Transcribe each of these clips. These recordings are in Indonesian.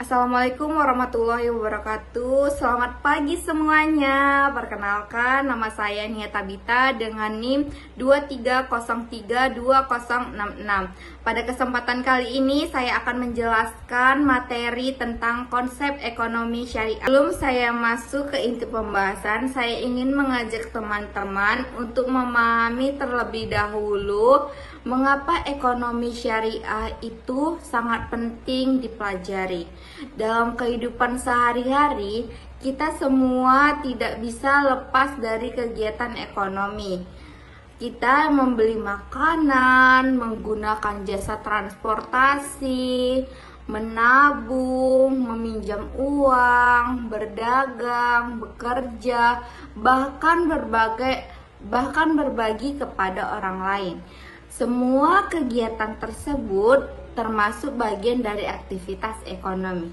Assalamualaikum warahmatullahi wabarakatuh. Selamat pagi semuanya. Perkenalkan, nama saya Nia Tabita dengan NIM 23032066. Pada kesempatan kali ini saya akan menjelaskan materi tentang konsep ekonomi syariah. Sebelum saya masuk ke inti pembahasan, saya ingin mengajak teman-teman untuk memahami terlebih dahulu mengapa ekonomi syariah itu sangat penting dipelajari. Dalam kehidupan sehari-hari, kita semua tidak bisa lepas dari kegiatan ekonomi. Kita membeli makanan, menggunakan jasa transportasi, menabung, meminjam uang, berdagang, bekerja, bahkan berbagi kepada orang lain. Semua kegiatan tersebut termasuk bagian dari aktivitas ekonomi.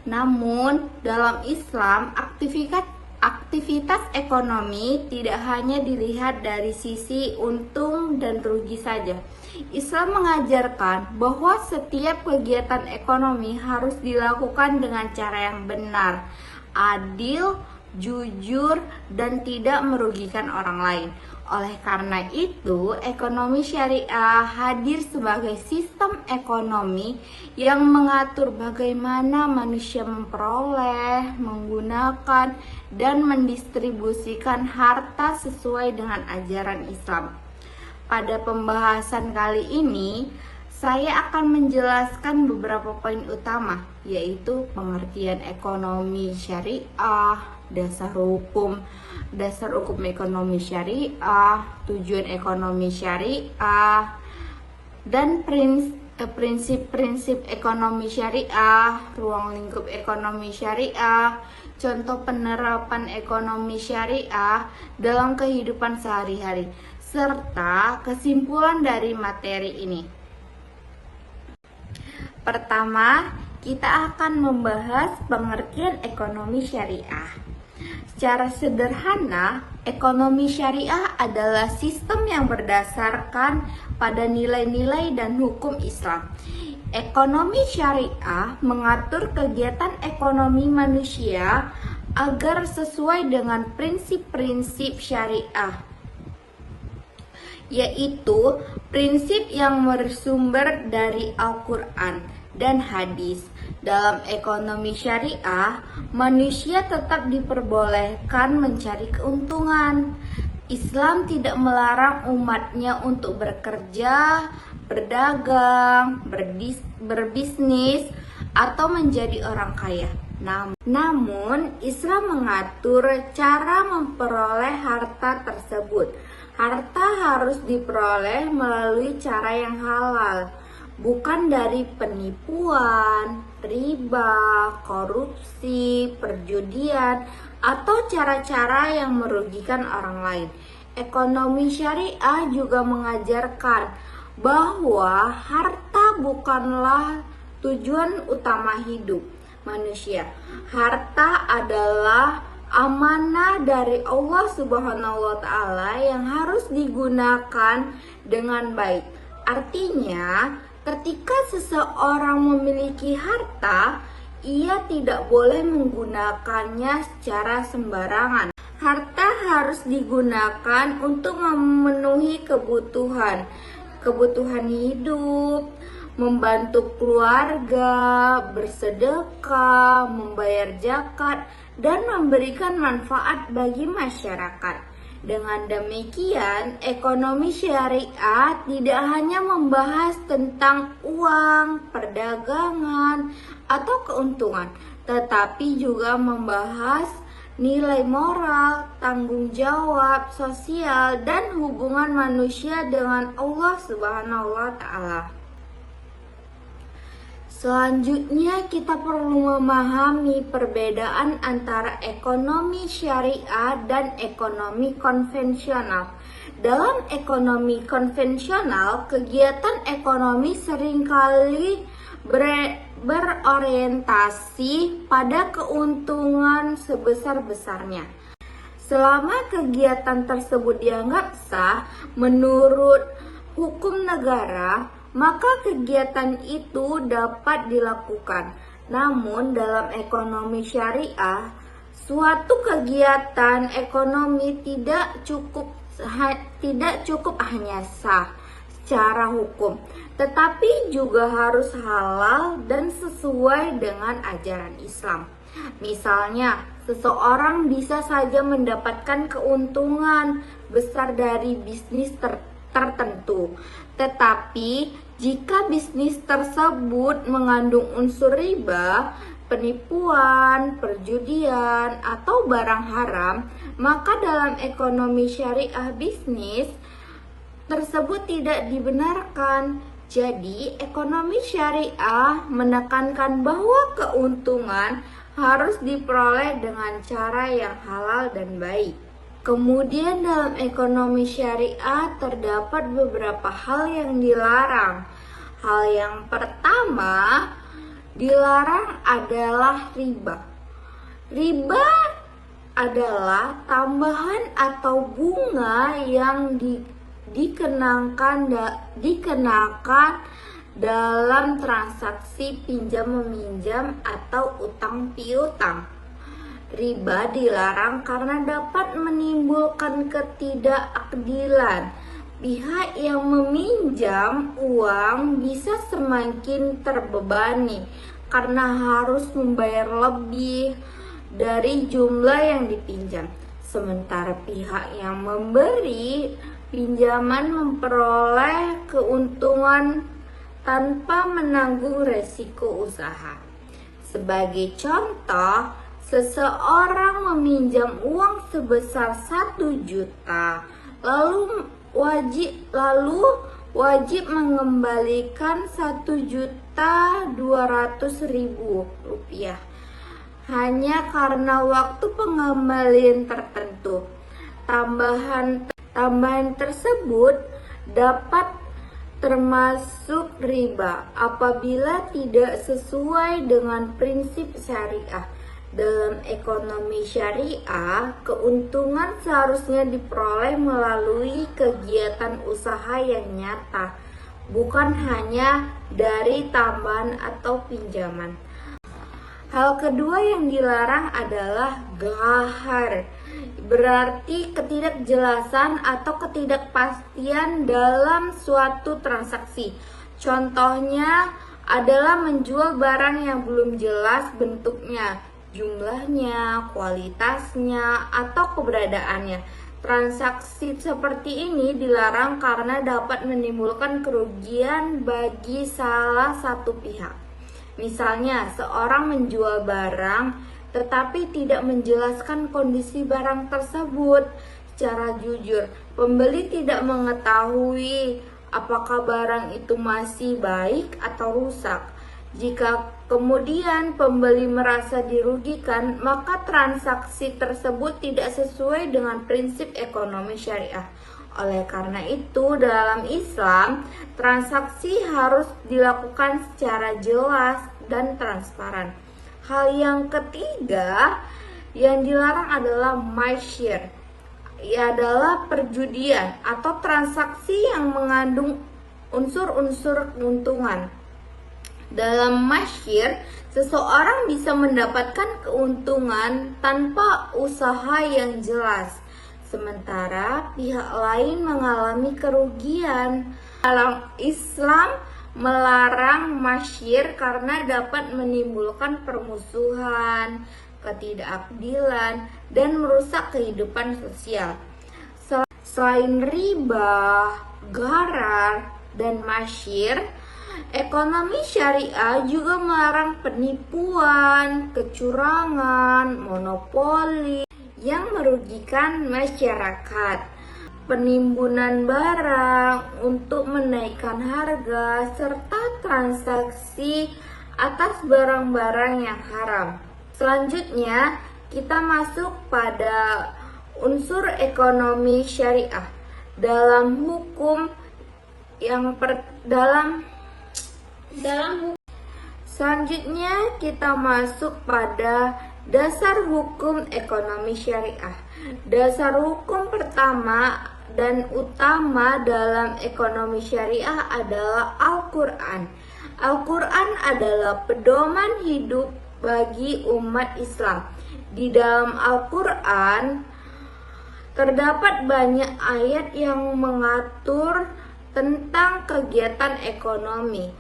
Namun, dalam Islam, aktivitas ekonomi tidak hanya dilihat dari sisi untung dan rugi saja. Islam mengajarkan bahwa setiap kegiatan ekonomi harus dilakukan dengan cara yang benar, adil, jujur, dan tidak merugikan orang lain. Oleh karena itu, ekonomi syariah hadir sebagai sistem ekonomi yang mengatur bagaimana manusia memperoleh, menggunakan, dan mendistribusikan harta sesuai dengan ajaran Islam. Pada pembahasan kali ini, saya akan menjelaskan beberapa poin utama, yaitu pengertian ekonomi syariah, dasar hukum ekonomi syariah, tujuan ekonomi syariah, dan prinsip-prinsip ekonomi syariah, ruang lingkup ekonomi syariah, contoh penerapan ekonomi syariah dalam kehidupan sehari-hari, serta kesimpulan dari materi ini. Pertama, kita akan membahas pengertian ekonomi syariah. Secara sederhana, ekonomi syariah adalah sistem yang berdasarkan pada nilai-nilai dan hukum Islam. Ekonomi syariah mengatur kegiatan ekonomi manusia agar sesuai dengan prinsip-prinsip syariah, yaitu prinsip yang bersumber dari Al-Quran dan hadis. Dalam ekonomi syariah, manusia tetap diperbolehkan mencari keuntungan. Islam tidak melarang umatnya untuk bekerja, berdagang, berbisnis, atau menjadi orang kaya. Namun, Islam mengatur cara memperoleh harta tersebut. Harta harus diperoleh melalui cara yang halal, bukan dari penipuan, riba, korupsi, perjudian, atau cara-cara yang merugikan orang lain. Ekonomi syariah juga mengajarkan bahwa harta bukanlah tujuan utama hidup manusia. Harta adalah amanah dari Allah Subhanahu wa Ta'ala yang harus digunakan dengan baik. Artinya, ketika seseorang memiliki harta, ia tidak boleh menggunakannya secara sembarangan. Harta harus digunakan untuk memenuhi kebutuhan hidup, membantu keluarga, bersedekah, membayar zakat, dan memberikan manfaat bagi masyarakat. Dengan demikian, ekonomi syariah tidak hanya membahas tentang uang, perdagangan, atau keuntungan, tetapi juga membahas nilai moral, tanggung jawab sosial, dan hubungan manusia dengan Allah Subhanahu wa Ta'ala. Selanjutnya, kita perlu memahami perbedaan antara ekonomi syariah dan ekonomi konvensional. Dalam ekonomi konvensional, kegiatan ekonomi seringkali berorientasi pada keuntungan sebesar-besarnya. Selama kegiatan tersebut dianggap sah menurut hukum negara, maka kegiatan itu dapat dilakukan. Namun dalam ekonomi syariah, suatu kegiatan ekonomi tidak cukup hanya sah secara hukum, tetapi juga harus halal dan sesuai dengan ajaran Islam. Misalnya, seseorang bisa saja mendapatkan keuntungan besar dari bisnis tertentu, tetapi jika bisnis tersebut mengandung unsur riba, penipuan, perjudian, atau barang haram, maka dalam ekonomi syariah bisnis tersebut tidak dibenarkan. Jadi, ekonomi syariah menekankan bahwa keuntungan harus diperoleh dengan cara yang halal dan baik. Kemudian dalam ekonomi syariah terdapat beberapa hal yang dilarang. Hal yang pertama dilarang adalah riba. Riba adalah tambahan atau bunga yang dikenakan dalam transaksi pinjam meminjam atau utang piutang. Riba dilarang karena dapat menimbulkan ketidakadilan. Pihak yang meminjam uang bisa semakin terbebani karena harus membayar lebih dari jumlah yang dipinjam. Sementara pihak yang memberi pinjaman memperoleh keuntungan tanpa menanggung resiko usaha. Sebagai contoh, seseorang meminjam uang sebesar 1 juta, lalu wajib mengembalikan 1.200.000 rupiah hanya karena waktu pengembalian tertentu. Tambahan tersebut dapat termasuk riba apabila tidak sesuai dengan prinsip syariah. Dalam ekonomi syariah, keuntungan seharusnya diperoleh melalui kegiatan usaha yang nyata, bukan hanya dari tambahan atau pinjaman. Hal kedua yang dilarang adalah ghahar, berarti ketidakjelasan atau ketidakpastian dalam suatu transaksi. Contohnya adalah menjual barang yang belum jelas bentuknya, jumlahnya, kualitasnya, atau keberadaannya. Transaksi seperti ini dilarang karena dapat menimbulkan kerugian bagi salah satu pihak. Misalnya, seorang menjual barang tetapi tidak menjelaskan kondisi barang tersebut secara jujur. Pembeli tidak mengetahui apakah barang itu masih baik atau rusak. Jika kemudian pembeli merasa dirugikan, maka transaksi tersebut tidak sesuai dengan prinsip ekonomi syariah. Oleh karena itu, dalam Islam, transaksi harus dilakukan secara jelas dan transparan. Hal yang ketiga yang dilarang adalah maisir, adalah perjudian atau transaksi yang mengandung unsur-unsur keuntungan. Dalam maisir, seseorang bisa mendapatkan keuntungan tanpa usaha yang jelas, sementara pihak lain mengalami kerugian. Dalam Islam melarang maisir karena dapat menimbulkan permusuhan, ketidakadilan, dan merusak kehidupan sosial. Selain riba, gharar, dan maisir, ekonomi syariah juga melarang penipuan, kecurangan, monopoli yang merugikan masyarakat, penimbunan barang untuk menaikkan harga, serta transaksi atas barang-barang yang haram. Selanjutnya, kita masuk pada unsur ekonomi syariah. Dalam hukum Selanjutnya kita masuk pada dasar hukum ekonomi syariah. Dasar hukum pertama dan utama dalam ekonomi syariah adalah Al-Quran. Al-Quran adalah pedoman hidup bagi umat Islam. Di dalam Al-Quran terdapat banyak ayat yang mengatur tentang kegiatan ekonomi,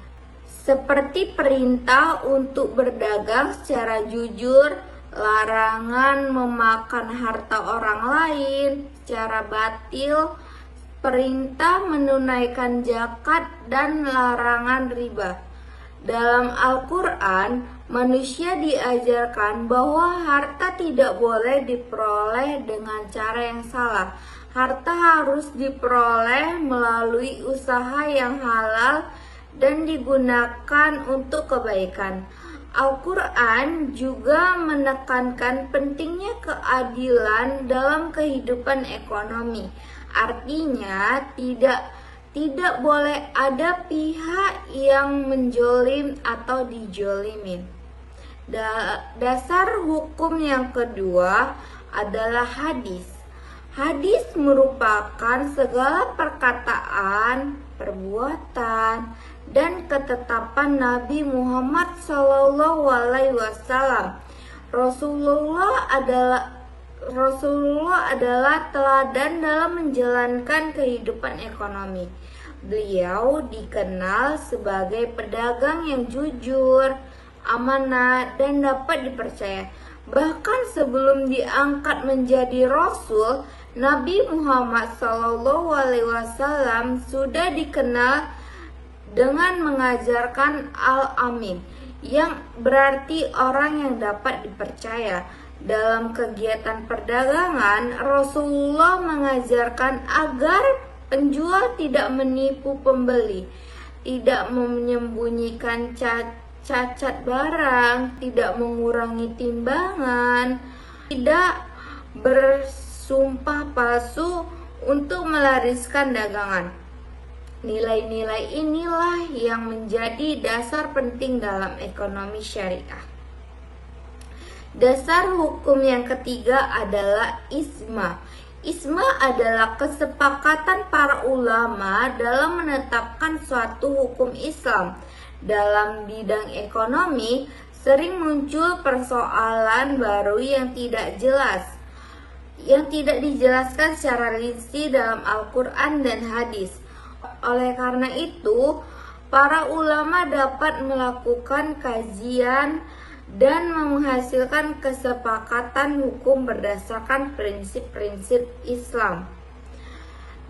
seperti perintah untuk berdagang secara jujur, larangan memakan harta orang lain secara batil, perintah menunaikan zakat, dan larangan riba. Dalam Al-Quran, manusia diajarkan bahwa harta tidak boleh diperoleh dengan cara yang salah. Harta harus diperoleh melalui usaha yang halal dan digunakan untuk kebaikan. Al-Quran juga menekankan pentingnya keadilan dalam kehidupan ekonomi. Artinya, tidak boleh ada pihak yang menjolim atau dijolimin. Dasar hukum yang kedua adalah hadis. Hadis merupakan segala perkataan, perbuatan, dan ketetapan Nabi Muhammad SAW. Rasulullah adalah teladan dalam menjalankan kehidupan ekonomi. Beliau dikenal sebagai pedagang yang jujur, amanah, dan dapat dipercaya. Bahkan sebelum diangkat menjadi Rasul, Nabi Muhammad SAW sudah dikenal dengan mengajarkan Al-Amin, yang berarti orang yang dapat dipercaya. Dalam kegiatan perdagangan, Rasulullah mengajarkan agar penjual tidak menipu pembeli, tidak menyembunyikan cacat barang, tidak mengurangi timbangan, tidak bersumpah palsu untuk melariskan dagangan. Nilai-nilai inilah yang menjadi dasar penting dalam ekonomi syariah. Dasar hukum yang ketiga adalah ijma. Ijma adalah kesepakatan para ulama dalam menetapkan suatu hukum Islam. Dalam bidang ekonomi, sering muncul persoalan baru yang tidak dijelaskan secara rinci dalam Al-Quran dan hadis. Oleh karena itu, para ulama dapat melakukan kajian dan menghasilkan kesepakatan hukum berdasarkan prinsip-prinsip Islam.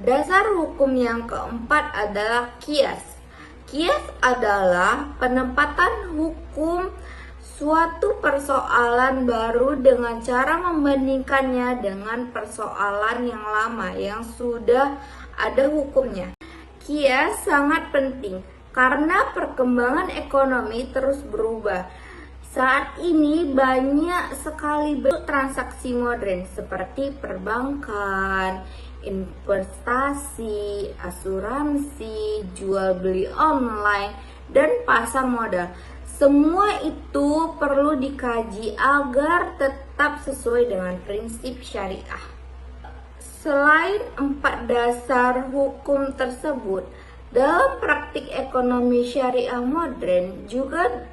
Dasar hukum yang keempat adalah qiyas. Qiyas adalah penempatan hukum suatu persoalan baru dengan cara membandingkannya dengan persoalan yang lama yang sudah ada hukumnya. Qiyas sangat penting karena perkembangan ekonomi terus berubah. Saat ini banyak sekali bentuk transaksi modern seperti perbankan, investasi, asuransi, jual beli online, dan pasar modal. Semua itu perlu dikaji agar tetap sesuai dengan prinsip syariah. Selain 4 dasar hukum tersebut, dalam praktik ekonomi syariah modern juga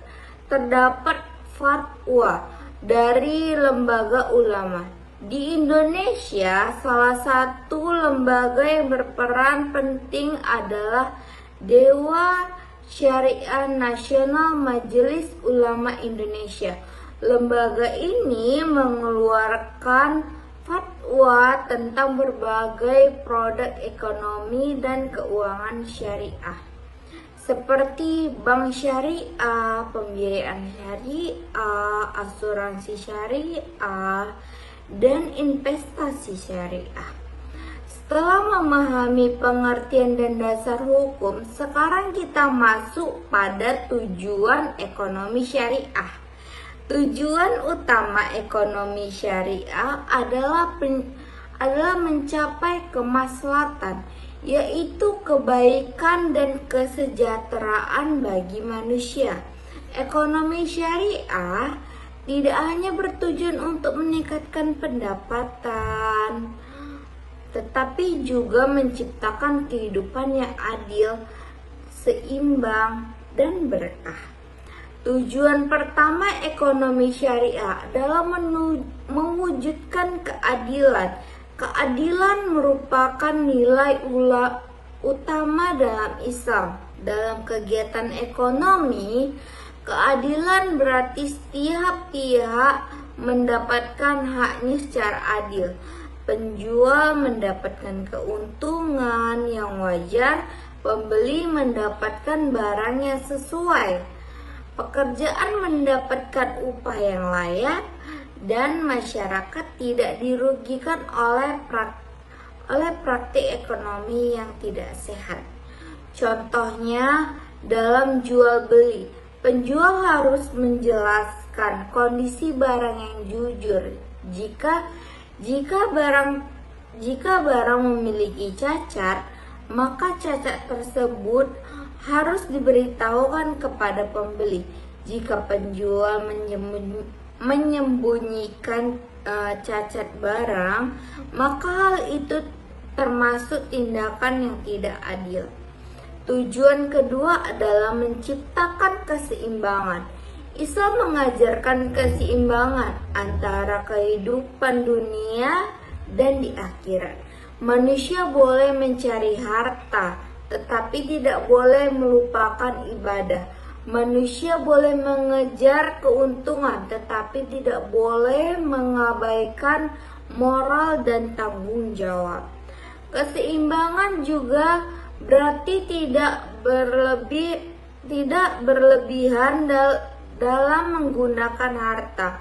terdapat fatwa dari lembaga ulama. Di Indonesia, salah satu lembaga yang berperan penting adalah Dewan Syariah Nasional Majelis Ulama Indonesia. Lembaga ini mengeluarkan fatwa tentang berbagai produk ekonomi dan keuangan syariah, seperti bank syariah, pembiayaan syariah, asuransi syariah, dan investasi syariah. Setelah memahami pengertian dan dasar hukum, sekarang kita masuk pada tujuan ekonomi syariah. Tujuan utama ekonomi syariah adalah mencapai kemaslahatan, yaitu kebaikan dan kesejahteraan bagi manusia. Ekonomi syariah tidak hanya bertujuan untuk meningkatkan pendapatan, tetapi juga menciptakan kehidupan yang adil, seimbang, dan berkah. Tujuan pertama ekonomi syariah adalah mewujudkan keadilan. Keadilan merupakan nilai utama dalam Islam. Dalam kegiatan ekonomi, keadilan berarti setiap pihak mendapatkan haknya secara adil. Penjual mendapatkan keuntungan yang wajar, pembeli mendapatkan barang yang sesuai, pekerjaan mendapatkan upah yang layak, dan masyarakat tidak dirugikan oleh praktik ekonomi yang tidak sehat. Contohnya, dalam jual beli, penjual harus menjelaskan kondisi barang yang jujur. Jika barang memiliki cacat, maka cacat tersebut harus diberitahukan kepada pembeli. Jika penjual menyembunyikan cacat barang, maka hal itu termasuk tindakan yang tidak adil. Tujuan kedua adalah menciptakan keseimbangan. Islam mengajarkan keseimbangan antara kehidupan dunia dan di akhirat. Manusia boleh mencari harta, tetapi tidak boleh melupakan ibadah. Manusia boleh mengejar keuntungan, tetapi tidak boleh mengabaikan moral dan tanggung jawab. Keseimbangan juga berarti tidak berlebihan dalam menggunakan harta.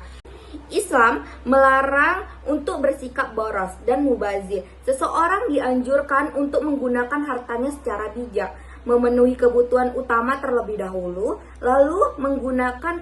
Islam melarang untuk bersikap boros dan mubazir. Seseorang dianjurkan untuk menggunakan hartanya secara bijak, memenuhi kebutuhan utama terlebih dahulu, lalu menggunakan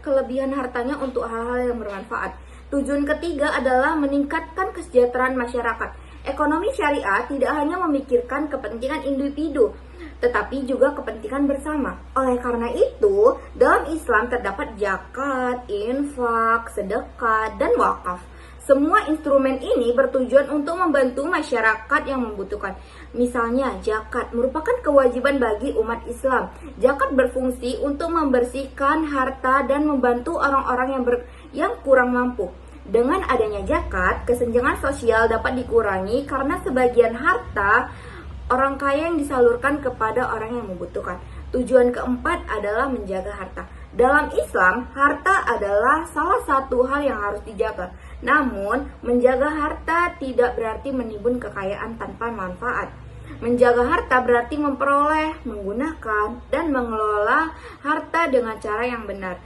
kelebihan hartanya untuk hal-hal yang bermanfaat. Tujuan ketiga adalah meningkatkan kesejahteraan masyarakat. Ekonomi syariah tidak hanya memikirkan kepentingan individu, tetapi juga kepentingan bersama. Oleh karena itu, dalam Islam terdapat zakat, infak, sedekah, dan wakaf. Semua instrumen ini bertujuan untuk membantu masyarakat yang membutuhkan. Misalnya, zakat merupakan kewajiban bagi umat Islam. Zakat berfungsi untuk membersihkan harta dan membantu orang-orang yang kurang mampu. Dengan adanya zakat, kesenjangan sosial dapat dikurangi karena sebagian harta orang kaya yang disalurkan kepada orang yang membutuhkan. Tujuan keempat adalah menjaga harta. Dalam Islam, harta adalah salah satu hal yang harus dijaga. Namun, menjaga harta tidak berarti menimbun kekayaan tanpa manfaat. Menjaga harta berarti memperoleh, menggunakan, dan mengelola harta dengan cara yang benar.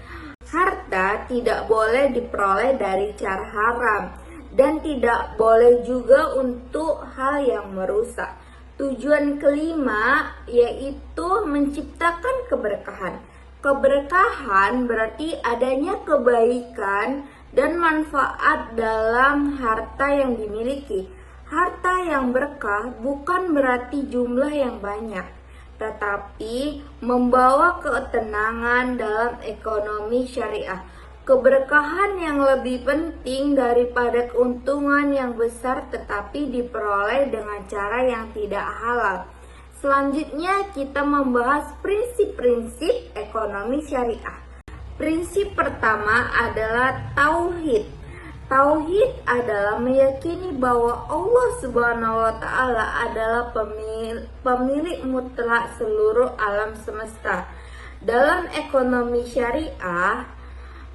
Harta tidak boleh diperoleh dari cara haram dan tidak boleh juga untuk hal yang merusak. Tujuan kelima yaitu menciptakan keberkahan. Keberkahan berarti adanya kebaikan dan manfaat dalam harta yang dimiliki. Harta yang berkah bukan berarti jumlah yang banyak, tetapi membawa ketenangan dalam ekonomi syariah. Keberkahan yang lebih penting daripada keuntungan yang besar tetapi diperoleh dengan cara yang tidak halal. Selanjutnya kita membahas prinsip-prinsip ekonomi syariah. Prinsip pertama adalah tauhid. Tauhid adalah meyakini bahwa Allah Subhanahu wa Ta'ala adalah pemilik mutlak seluruh alam semesta. Dalam ekonomi syariah,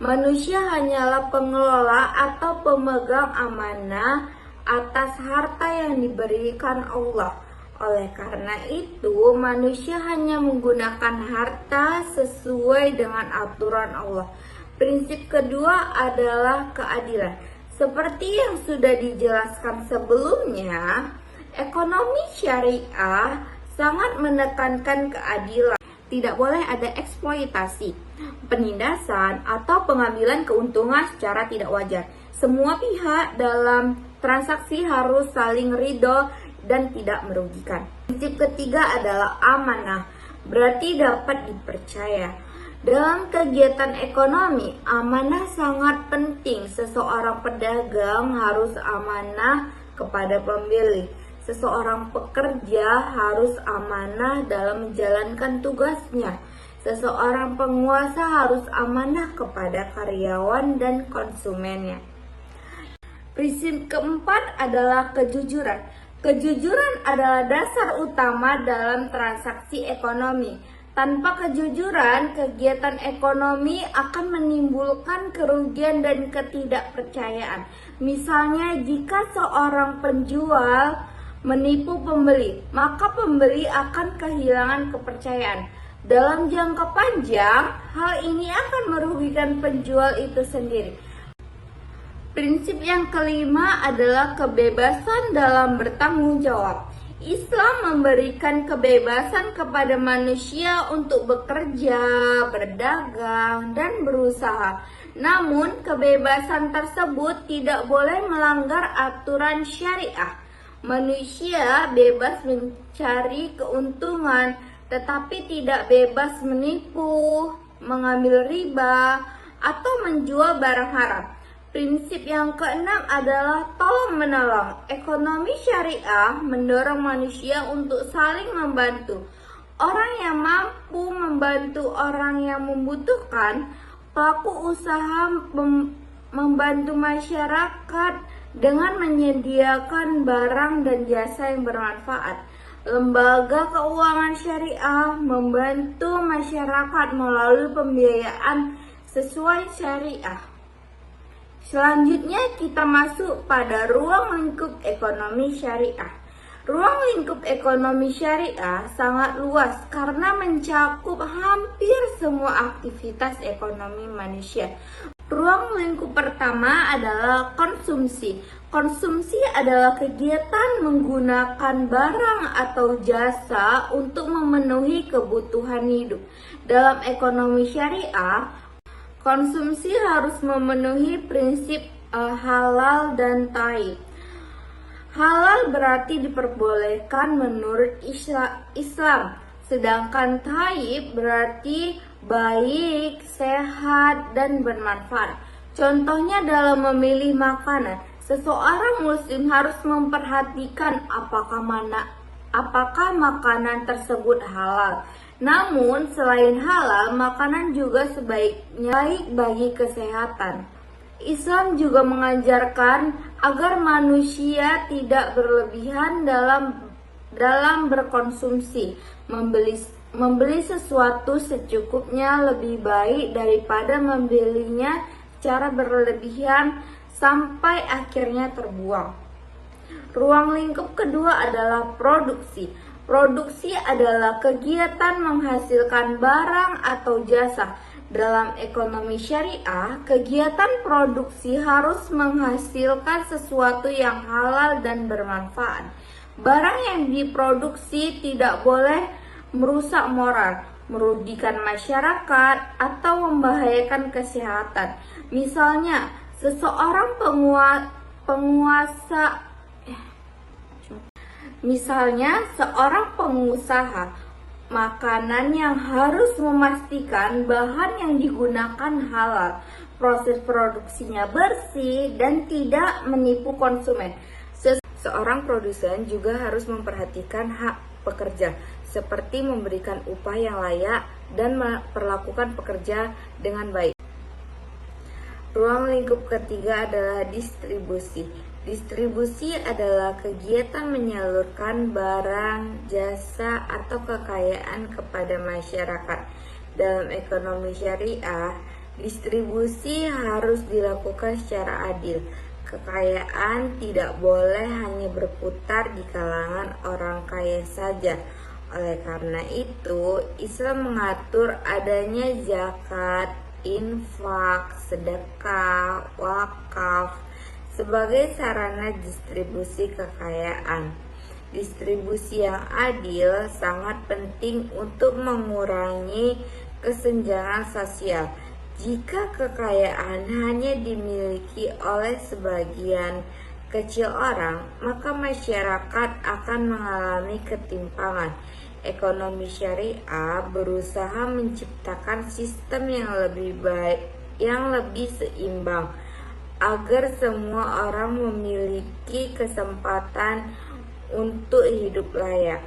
manusia hanyalah pengelola atau pemegang amanah atas harta yang diberikan Allah. Oleh karena itu, manusia hanya menggunakan harta sesuai dengan aturan Allah. Prinsip kedua adalah keadilan. Seperti yang sudah dijelaskan sebelumnya, ekonomi syariah sangat menekankan keadilan. Tidak boleh ada eksploitasi, penindasan, atau pengambilan keuntungan secara tidak wajar. Semua pihak dalam transaksi harus saling ridho dan tidak merugikan. Prinsip ketiga adalah amanah, berarti dapat dipercaya. Dalam kegiatan ekonomi, amanah sangat penting. Seseorang pedagang harus amanah kepada pembeli. Seseorang pekerja harus amanah dalam menjalankan tugasnya. Seseorang penguasa harus amanah kepada karyawan dan konsumennya. Prinsip keempat adalah kejujuran. Kejujuran adalah dasar utama dalam transaksi ekonomi. Tanpa kejujuran, kegiatan ekonomi akan menimbulkan kerugian dan ketidakpercayaan. Misalnya, jika seorang penjual menipu pembeli, maka pembeli akan kehilangan kepercayaan. Dalam jangka panjang, hal ini akan merugikan penjual itu sendiri. Prinsip yang kelima adalah kebebasan dalam bertanggung jawab. Islam memberikan kebebasan kepada manusia untuk bekerja, berdagang, dan berusaha. Namun, kebebasan tersebut tidak boleh melanggar aturan syariah. Manusia bebas mencari keuntungan, tetapi tidak bebas menipu, mengambil riba, atau menjual barang haram. Prinsip yang keenam adalah tolong-menolong. Ekonomi syariah mendorong manusia untuk saling membantu. Orang yang mampu membantu orang yang membutuhkan, pelaku usaha membantu masyarakat dengan menyediakan barang dan jasa yang bermanfaat. Lembaga keuangan syariah membantu masyarakat melalui pembiayaan sesuai syariah. Selanjutnya kita masuk pada ruang lingkup ekonomi syariah. Ruang lingkup ekonomi syariah sangat luas karena mencakup hampir semua aktivitas ekonomi manusia. Ruang lingkup pertama adalah konsumsi. Konsumsi adalah kegiatan menggunakan barang atau jasa untuk memenuhi kebutuhan hidup. Dalam ekonomi syariah, konsumsi harus memenuhi prinsip halal dan thayyib. Halal berarti diperbolehkan menurut Islam, sedangkan thayyib berarti baik, sehat, dan bermanfaat. Contohnya dalam memilih makanan, seseorang muslim harus memperhatikan apakah makanan tersebut halal. Namun, selain halal, makanan juga sebaiknya baik bagi kesehatan. Islam juga mengajarkan agar manusia tidak berlebihan dalam berkonsumsi. Membeli sesuatu secukupnya lebih baik daripada membelinya secara berlebihan sampai akhirnya terbuang. Ruang lingkup kedua adalah produksi. Produksi adalah kegiatan menghasilkan barang atau jasa. Dalam ekonomi syariah, kegiatan produksi harus menghasilkan sesuatu yang halal dan bermanfaat. Barang yang diproduksi tidak boleh merusak moral, merugikan masyarakat, atau membahayakan kesehatan. Misalnya, seorang pengusaha makanan yang harus memastikan bahan yang digunakan halal, proses produksinya bersih, dan tidak menipu konsumen. Seorang produsen juga harus memperhatikan hak pekerja, seperti memberikan upah yang layak dan memperlakukan pekerja dengan baik. Ruang lingkup ketiga adalah distribusi. Distribusi adalah kegiatan menyalurkan barang, jasa, atau kekayaan kepada masyarakat. Dalam ekonomi syariah, distribusi harus dilakukan secara adil. Kekayaan tidak boleh hanya berputar di kalangan orang kaya saja. Oleh karena itu, Islam mengatur adanya zakat, infak, sedekah, wakaf sebagai sarana distribusi kekayaan. Distribusi yang adil sangat penting untuk mengurangi kesenjangan sosial. Jika kekayaan hanya dimiliki oleh sebagian kecil orang, maka masyarakat akan mengalami ketimpangan. Ekonomi syariah berusaha menciptakan sistem yang lebih baik, yang lebih seimbang, agar semua orang memiliki kesempatan untuk hidup layak.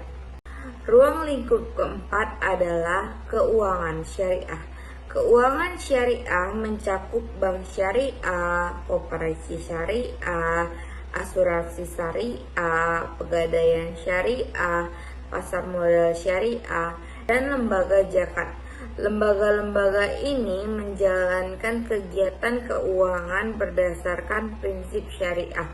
Ruang lingkup keempat adalah keuangan syariah. Keuangan syariah mencakup bank syariah, koperasi syariah, asuransi syariah, pegadaian syariah, pasar modal syariah, dan lembaga zakat. Lembaga-lembaga ini menjalankan kegiatan keuangan berdasarkan prinsip syariah.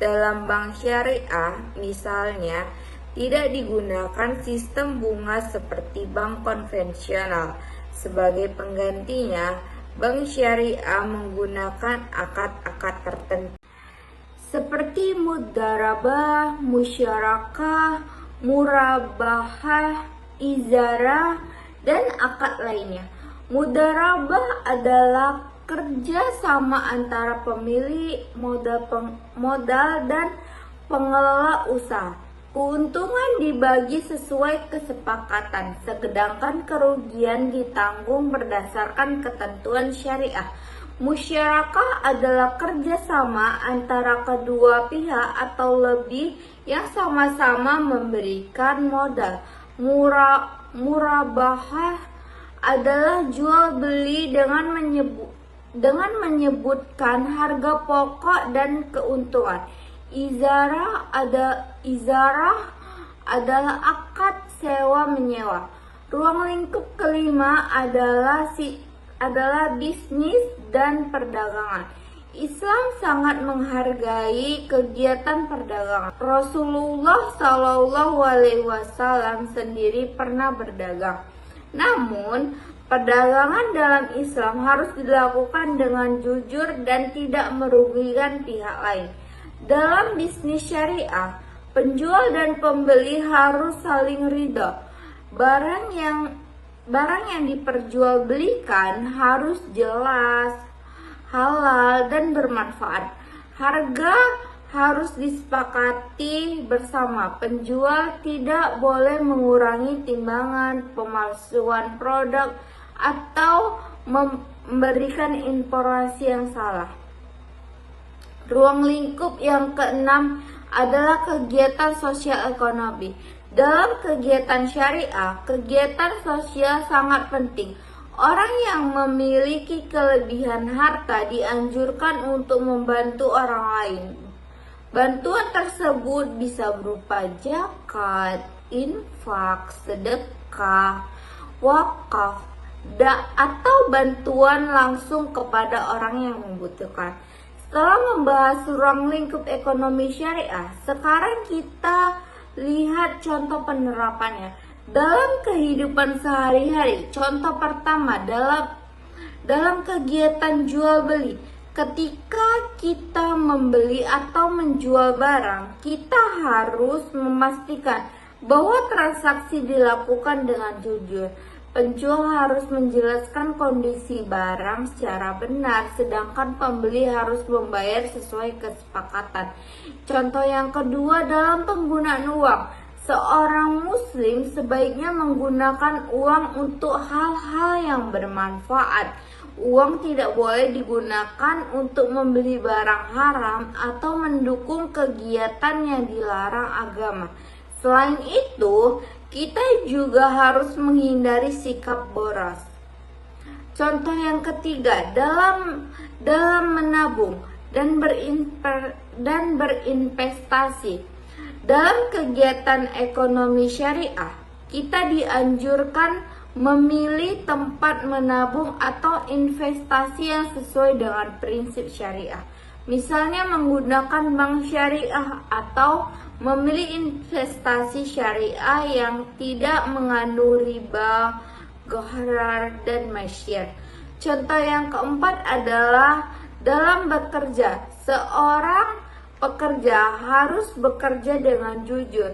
Dalam bank syariah, misalnya, tidak digunakan sistem bunga seperti bank konvensional. Sebagai penggantinya, bank syariah menggunakan akad-akad tertentu seperti mudharabah, musyarakah, murabahah, izarah, dan akad lainnya. Mudharabah adalah kerja sama antara pemilik modal dan pengelola usaha. Keuntungan dibagi sesuai kesepakatan, sedangkan kerugian ditanggung berdasarkan ketentuan syariah. Musyarakah adalah kerjasama antara kedua pihak atau lebih yang sama-sama memberikan modal. Murabahah adalah jual beli dengan menyebutkan harga pokok dan keuntungan. Izarah adalah akad sewa menyewa. Ruang lingkup kelima adalah bisnis dan perdagangan. Islam sangat menghargai kegiatan perdagangan. Rasulullah Shallallahu Alaihi Wasallam sendiri pernah berdagang. Namun, perdagangan dalam Islam harus dilakukan dengan jujur dan tidak merugikan pihak lain. Dalam bisnis syariah, penjual dan pembeli harus saling ridha. Barang yang diperjualbelikan harus jelas, halal, dan bermanfaat. Harga harus disepakati bersama. Penjual tidak boleh mengurangi timbangan, pemalsuan produk, atau memberikan informasi yang salah. Ruang lingkup yang keenam adalah kegiatan sosial ekonomi. Dalam kegiatan syariah, kegiatan sosial sangat penting. Orang yang memiliki kelebihan harta dianjurkan untuk membantu orang lain. Bantuan tersebut bisa berupa zakat, infak, sedekah, wakaf, atau bantuan langsung kepada orang yang membutuhkan. Setelah membahas ruang lingkup ekonomi syariah, sekarang kita lihat contoh penerapannya dalam kehidupan sehari-hari. Contoh pertama, dalam kegiatan jual beli. Ketika kita membeli atau menjual barang, kita harus memastikan bahwa transaksi dilakukan dengan jujur. Penjual harus menjelaskan kondisi barang secara benar, sedangkan pembeli harus membayar sesuai kesepakatan. Contoh yang kedua, dalam penggunaan uang. Seorang muslim sebaiknya menggunakan uang untuk hal-hal yang bermanfaat. Uang tidak boleh digunakan untuk membeli barang haram atau mendukung kegiatan yang dilarang agama. Selain itu, kita juga harus menghindari sikap boros. Contoh yang ketiga, dalam menabung dan berinvestasi. Dalam kegiatan ekonomi syariah, kita dianjurkan memilih tempat menabung atau investasi yang sesuai dengan prinsip syariah. Misalnya menggunakan bank syariah atau memilih investasi syariah yang tidak mengandung riba, gharar, dan masyir. Contoh yang keempat adalah dalam bekerja. Seorang pekerja harus bekerja dengan jujur,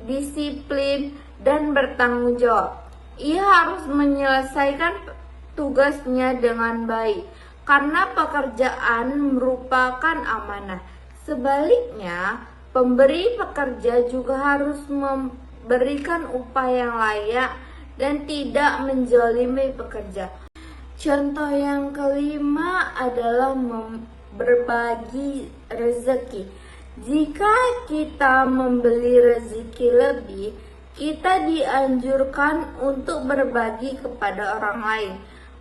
disiplin, dan bertanggung jawab. Ia harus menyelesaikan tugasnya dengan baik, karena pekerjaan merupakan amanah. Sebaliknya, pemberi pekerja juga harus memberikan upah yang layak dan tidak menzalimi pekerja. Contoh yang kelima adalah berbagi rezeki. Jika kita membeli rezeki lebih, kita dianjurkan untuk berbagi kepada orang lain.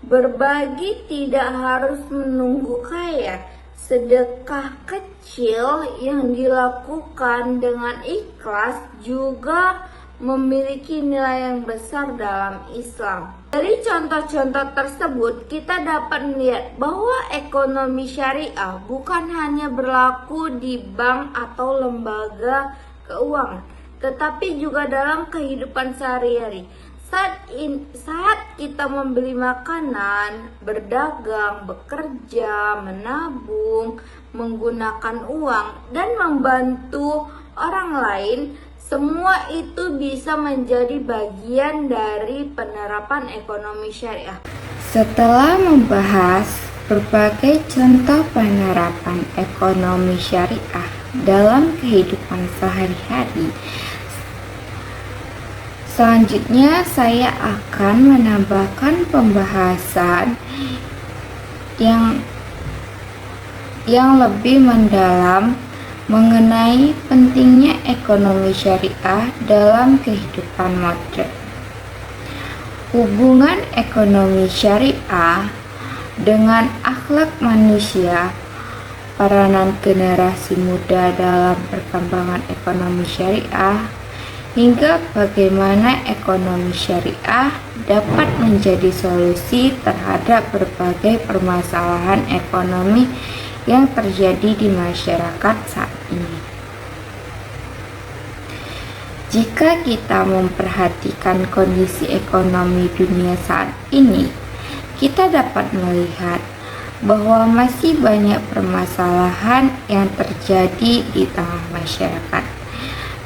Berbagi tidak harus menunggu kaya. Sedekah kecil yang dilakukan dengan ikhlas juga memiliki nilai yang besar dalam Islam. Dari contoh-contoh tersebut, kita dapat melihat bahwa ekonomi syariah bukan hanya berlaku di bank atau lembaga keuangan, tetapi juga dalam kehidupan sehari-hari. Saat kita membeli makanan, berdagang, bekerja, menabung, menggunakan uang, dan membantu orang lain, semua itu bisa menjadi bagian dari penerapan ekonomi syariah. Setelah membahas berbagai contoh penerapan ekonomi syariah dalam kehidupan sehari-hari, selanjutnya saya akan menambahkan pembahasan yang lebih mendalam mengenai pentingnya ekonomi syariah dalam kehidupan modern. Hubungan ekonomi syariah dengan akhlak manusia, peranan generasi muda dalam perkembangan ekonomi syariah, hingga bagaimana ekonomi syariah dapat menjadi solusi terhadap berbagai permasalahan ekonomi yang terjadi di masyarakat saat ini. Jika kita memperhatikan kondisi ekonomi dunia saat ini, kita dapat melihat bahwa masih banyak permasalahan yang terjadi di tengah masyarakat.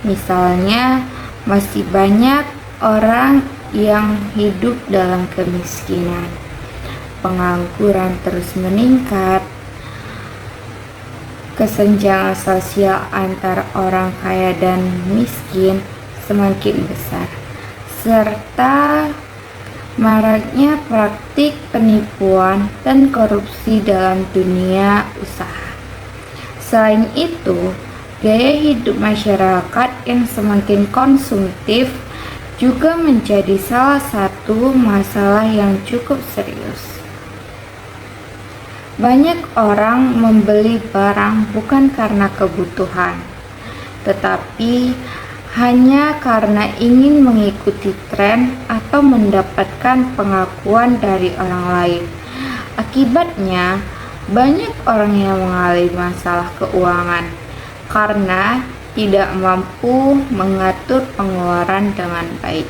Misalnya, masih banyak orang yang hidup dalam kemiskinan, pengangguran terus meningkat, kesenjangan sosial antara orang kaya dan miskin semakin besar, serta maraknya praktik penipuan dan korupsi dalam dunia usaha. Selain itu, gaya hidup masyarakat yang semakin konsumtif juga menjadi salah satu masalah yang cukup serius. Banyak orang membeli barang bukan karena kebutuhan, tetapi hanya karena ingin mengikuti tren atau mendapatkan pengakuan dari orang lain. Akibatnya, banyak orang yang mengalami masalah keuangan karena tidak mampu mengatur pengeluaran dengan baik.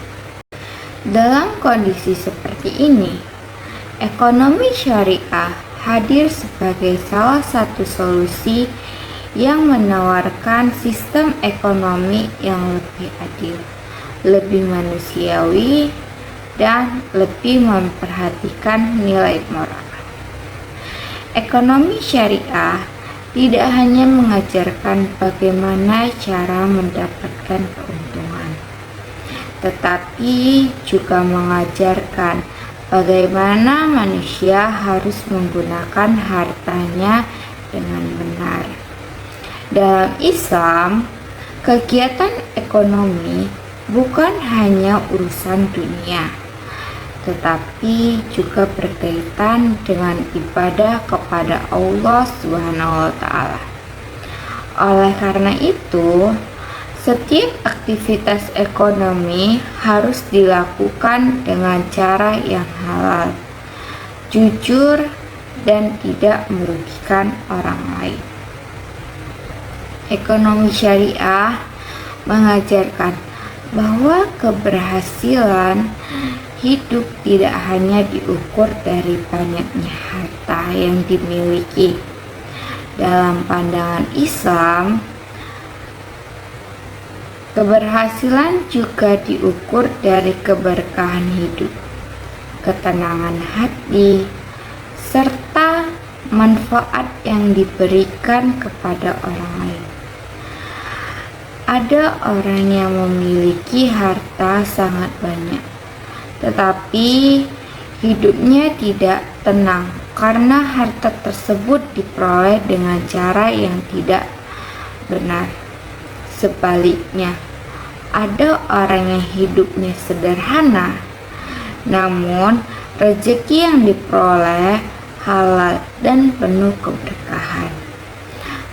Dalam kondisi seperti ini, ekonomi syariah hadir sebagai salah satu solusi yang menawarkan sistem ekonomi yang lebih adil, lebih manusiawi, dan lebih memperhatikan nilai moral. Ekonomi syariah tidak hanya mengajarkan bagaimana cara mendapatkan keuntungan, tetapi juga mengajarkan bagaimana manusia harus menggunakan hartanya dengan benar. Dalam Islam, kegiatan ekonomi bukan hanya urusan dunia, tetapi juga berkaitan dengan ibadah kepada Allah Subhanahu wa Ta'ala. Oleh karena itu, setiap aktivitas ekonomi harus dilakukan dengan cara yang halal, jujur, dan tidak merugikan orang lain. Ekonomi syariah mengajarkan bahwa keberhasilan hidup tidak hanya diukur dari banyaknya harta yang dimiliki. Dalam pandangan Islam, keberhasilan juga diukur dari keberkahan hidup, ketenangan hati, serta manfaat yang diberikan kepada orang lain. Ada orang yang memiliki harta sangat banyak, tetapi hidupnya tidak tenang karena harta tersebut diperoleh dengan cara yang tidak benar. Sebaliknya, ada orang yang hidupnya sederhana, namun rezeki yang diperoleh halal dan penuh keberkahan.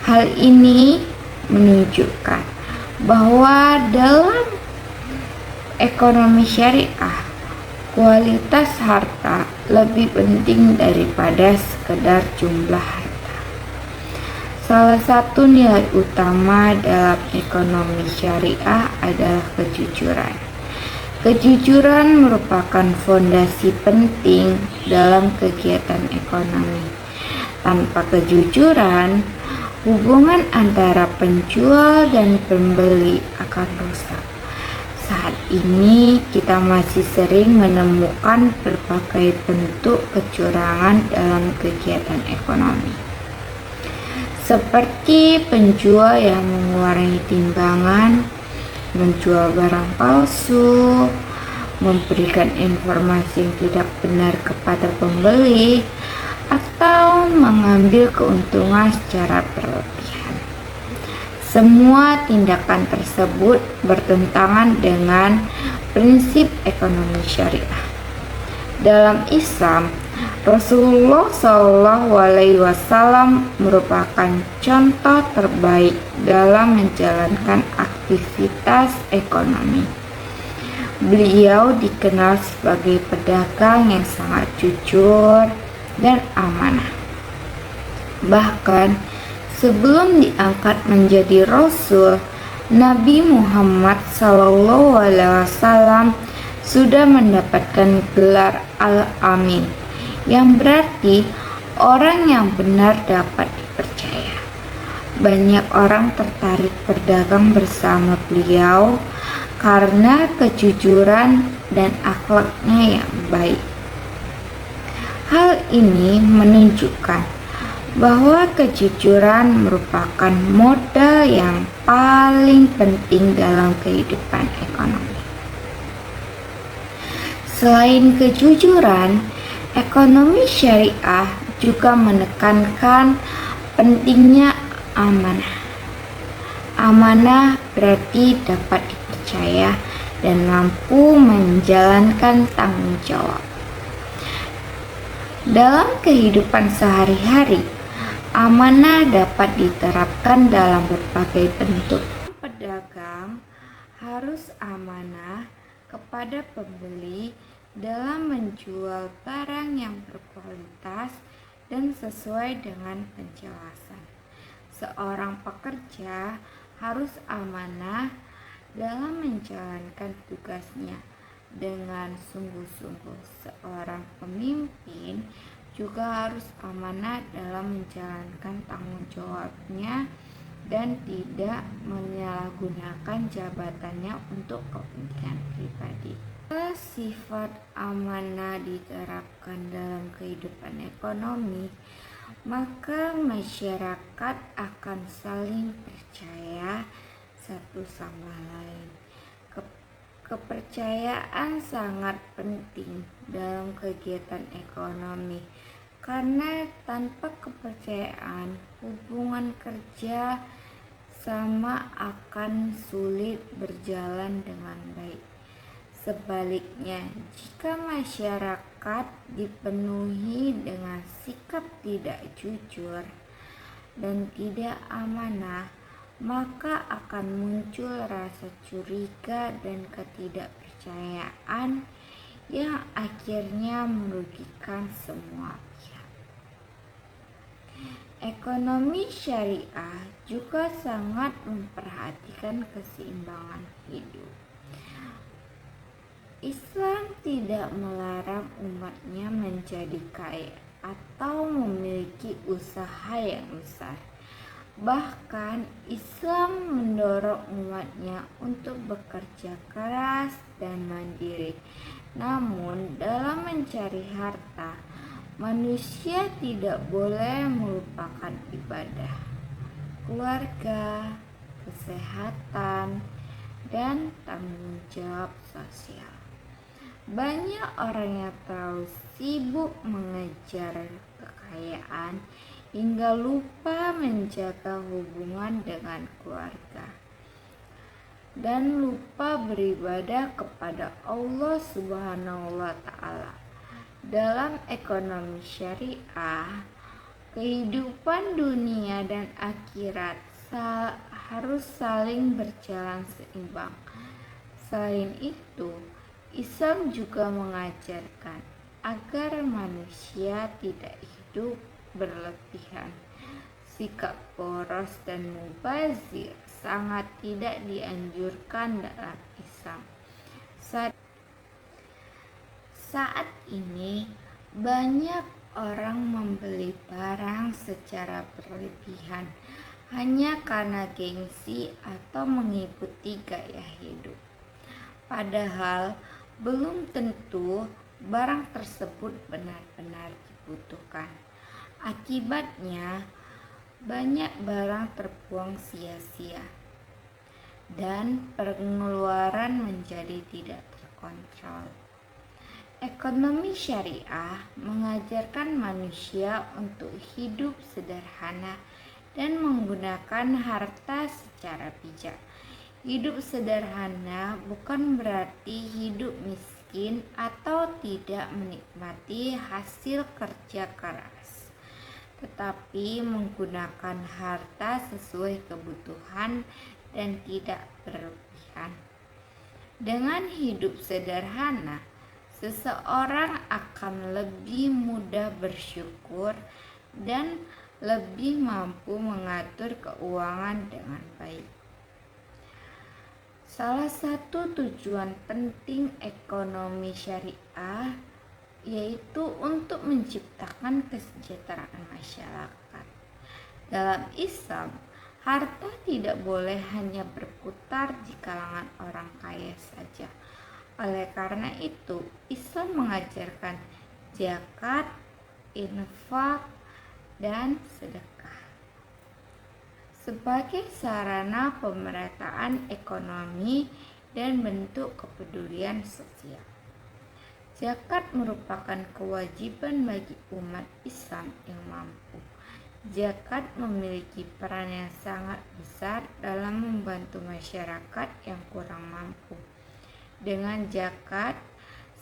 Hal ini menunjukkan bahwa dalam ekonomi syariah, kualitas harta lebih penting daripada sekedar jumlah harta. Salah satu nilai utama dalam ekonomi syariah adalah kejujuran. Kejujuran merupakan fondasi penting dalam kegiatan ekonomi. Tanpa kejujuran, hubungan antara penjual dan pembeli akan rusak. Saat ini kita masih sering menemukan berbagai bentuk kecurangan dalam kegiatan ekonomi, seperti penjual yang mengurangi timbangan, menjual barang palsu, memberikan informasi yang tidak benar kepada pembeli, atau mengambil keuntungan secara berlebihan. Semua tindakan tersebut bertentangan dengan prinsip ekonomi syariah. Dalam Islam, Rasulullah SAW merupakan contoh terbaik dalam menjalankan aktivitas ekonomi. Beliau dikenal sebagai pedagang yang sangat jujur dan amanah. Bahkan sebelum diangkat menjadi Rasul, Nabi Muhammad SAW sudah mendapatkan gelar Al-Amin, yang berarti orang yang benar dapat dipercaya. Banyak orang tertarik berdagang bersama beliau karena kejujuran dan akhlaknya yang baik. Hal ini menunjukkan bahwa kejujuran merupakan modal yang paling penting dalam kehidupan ekonomi. Selain kejujuran, ekonomi syariah juga menekankan pentingnya amanah. Amanah berarti dapat dipercaya dan mampu menjalankan tanggung jawab. Dalam kehidupan sehari-hari, amanah dapat diterapkan dalam berbagai bentuk. Pedagang harus amanah kepada pembeli dalam menjual barang yang berkualitas dan sesuai dengan penjelasan. Seorang pekerja harus amanah dalam menjalankan tugasnya dengan sungguh-sungguh. Seorang pemimpin juga harus amanah dalam menjalankan tanggung jawabnya dan tidak menyalahgunakan jabatannya untuk kepentingan pribadi. Jika sifat amanah diterapkan dalam kehidupan ekonomi, maka masyarakat akan saling percaya satu sama lain. Kepercayaan sangat penting dalam kegiatan ekonomi, karena tanpa kepercayaan hubungan kerja sama akan sulit berjalan dengan baik. Sebaliknya, jika masyarakat dipenuhi dengan sikap tidak jujur dan tidak amanah, maka akan muncul rasa curiga dan ketidakpercayaan yang akhirnya merugikan semua pihak. Ekonomi syariah juga sangat memperhatikan keseimbangan hidup. Islam tidak melarang umatnya menjadi kaya atau memiliki usaha yang besar. Bahkan Islam mendorong umatnya untuk bekerja keras dan mandiri. Namun dalam mencari harta, manusia tidak boleh melupakan ibadah, keluarga, kesehatan, dan tanggung jawab sosial. Banyak orang yang terlalu sibuk mengejar kekayaan hingga lupa menjaga hubungan dengan keluarga dan lupa beribadah kepada Allah Subhanahu wa Ta'ala. Dalam ekonomi syariah, kehidupan dunia dan akhirat harus saling berjalan seimbang. Selain itu, Islam juga mengajarkan agar manusia tidak hidup berlebihan. Sikap boros dan mubazir sangat tidak dianjurkan dalam Islam. Saat ini banyak orang membeli barang secara berlebihan hanya karena gengsi atau mengikuti gaya hidup. Padahal belum tentu barang tersebut benar-benar dibutuhkan. Akibatnya banyak barang terbuang sia-sia dan pengeluaran menjadi tidak terkontrol. Ekonomi syariah mengajarkan manusia untuk hidup sederhana dan menggunakan harta secara bijak. Hidup sederhana bukan berarti hidup miskin atau tidak menikmati hasil kerja keras, tetapi menggunakan harta sesuai kebutuhan dan tidak berlebihan. Dengan hidup sederhana, seseorang akan lebih mudah bersyukur dan lebih mampu mengatur keuangan dengan baik. Salah satu tujuan penting ekonomi syariah yaitu untuk menciptakan kesejahteraan masyarakat. Dalam Islam, harta tidak boleh hanya berputar di kalangan orang kaya saja. Oleh karena itu, Islam mengajarkan zakat, infak, dan sedekah sebagai sarana pemerataan ekonomi dan bentuk kepedulian sosial. Zakat merupakan kewajiban bagi umat Islam yang mampu. Zakat memiliki peran yang sangat besar dalam membantu masyarakat yang kurang mampu. Dengan zakat,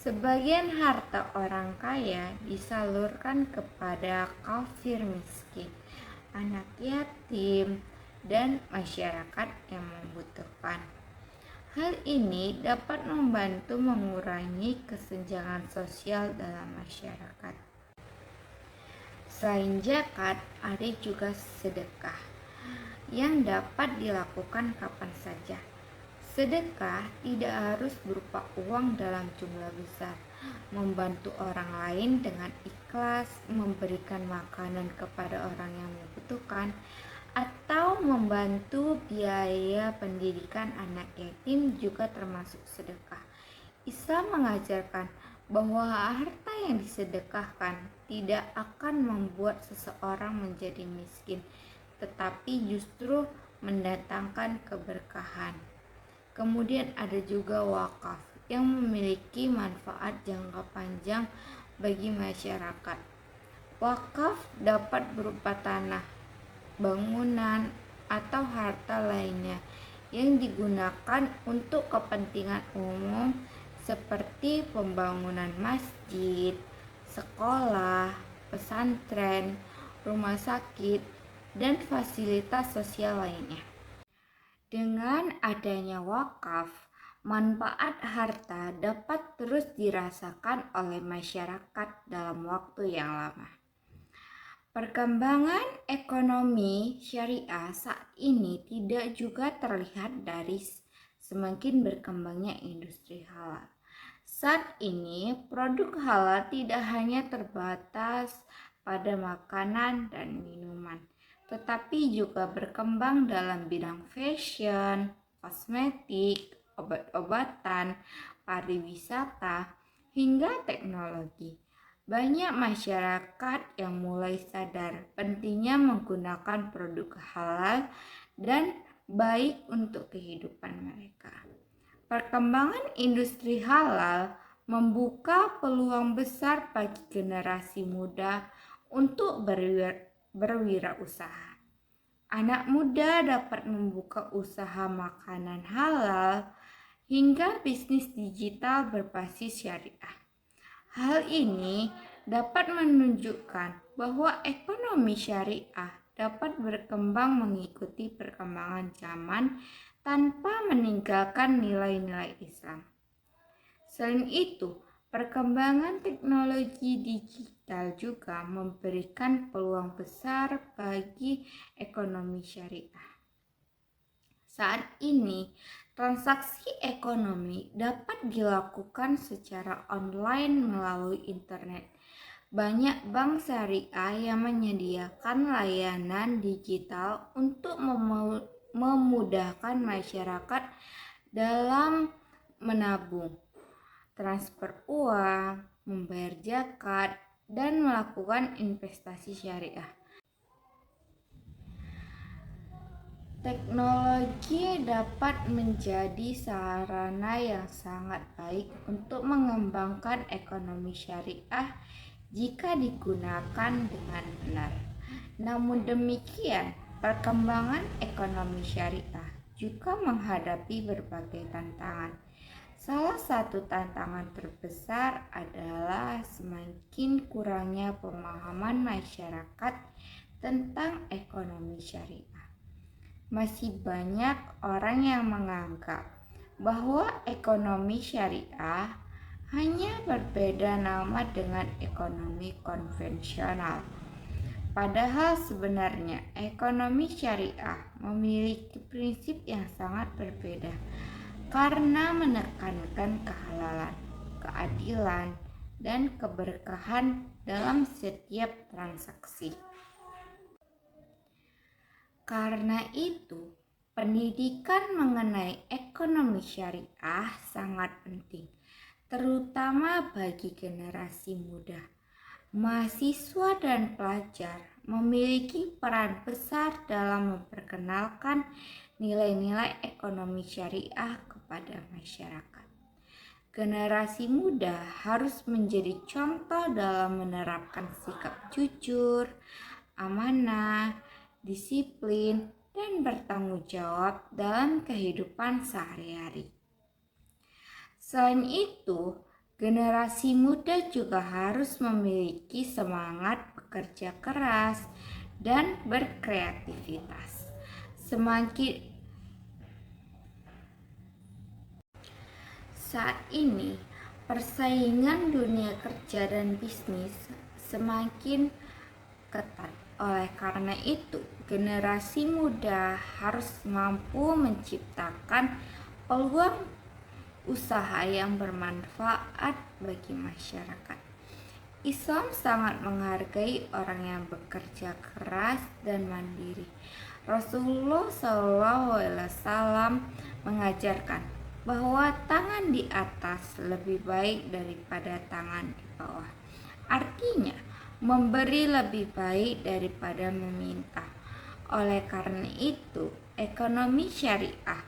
sebagian harta orang kaya disalurkan kepada kafir miskin, anak yatim, dan masyarakat yang membutuhkan. Hal ini dapat membantu mengurangi kesenjangan sosial dalam masyarakat. Selain zakat, ada juga sedekah yang dapat dilakukan kapan saja. Sedekah tidak harus berupa uang dalam jumlah besar. Membantu orang lain dengan ikhlas, memberikan makanan kepada orang yang membutuhkan, atau membantu biaya pendidikan anak yatim juga termasuk sedekah. Islam mengajarkan bahwa harta yang disedekahkan tidak akan membuat seseorang menjadi miskin, tetapi justru mendatangkan keberkahan. Kemudian ada juga wakaf yang memiliki manfaat jangka panjang bagi masyarakat. Wakaf dapat berupa tanah, bangunan, atau harta lainnya yang digunakan untuk kepentingan umum seperti pembangunan masjid, sekolah, pesantren, rumah sakit, dan fasilitas sosial lainnya. Dengan adanya wakaf, manfaat harta dapat terus dirasakan oleh masyarakat dalam waktu yang lama. Perkembangan ekonomi syariah saat ini tidak juga terlihat dari semakin berkembangnya industri halal. Saat ini, produk halal tidak hanya terbatas pada makanan dan minuman, tetapi juga berkembang dalam bidang fashion, kosmetik, obat-obatan, pariwisata, hingga teknologi. Banyak masyarakat yang mulai sadar pentingnya menggunakan produk halal dan baik untuk kehidupan mereka. Perkembangan industri halal membuka peluang besar bagi generasi muda untuk berwirausaha. Anak muda dapat membuka usaha makanan halal hingga bisnis digital berbasis syariah. Hal ini dapat menunjukkan bahwa ekonomi syariah dapat berkembang mengikuti perkembangan zaman tanpa meninggalkan nilai-nilai Islam. Selain itu, perkembangan teknologi digital juga memberikan peluang besar bagi ekonomi syariah. Saat ini, transaksi ekonomi dapat dilakukan secara online melalui internet. Banyak bank syariah yang menyediakan layanan digital untuk memudahkan masyarakat dalam menabung, transfer uang, membayar zakat, dan melakukan investasi syariah. Teknologi dapat menjadi sarana yang sangat baik untuk mengembangkan ekonomi syariah jika digunakan dengan benar. Namun demikian, perkembangan ekonomi syariah juga menghadapi berbagai tantangan. Salah satu tantangan terbesar adalah semakin kurangnya pemahaman masyarakat tentang ekonomi syariah. Masih banyak orang yang menganggap bahwa ekonomi syariah hanya berbeda nama dengan ekonomi konvensional. Padahal sebenarnya ekonomi syariah memiliki prinsip yang sangat berbeda karena menekankan kehalalan, keadilan, dan keberkahan dalam setiap transaksi. Karena itu, pendidikan mengenai ekonomi syariah sangat penting, terutama bagi generasi muda. Mahasiswa dan pelajar memiliki peran besar dalam memperkenalkan nilai-nilai ekonomi syariah kepada masyarakat. Generasi muda harus menjadi contoh dalam menerapkan sikap jujur, amanah, disiplin, dan bertanggung jawab dalam kehidupan sehari-hari. Selain itu, generasi muda juga harus memiliki semangat bekerja keras dan berkreativitas. Saat ini, persaingan dunia kerja dan bisnis semakin ketat. Oleh karena itu, generasi muda harus mampu menciptakan peluang usaha yang bermanfaat bagi masyarakat. Islam sangat menghargai orang yang bekerja keras dan mandiri. Rasulullah SAW mengajarkan bahwa tangan di atas lebih baik daripada tangan di bawah. Artinya, memberi lebih baik daripada meminta. Oleh karena itu, ekonomi syariah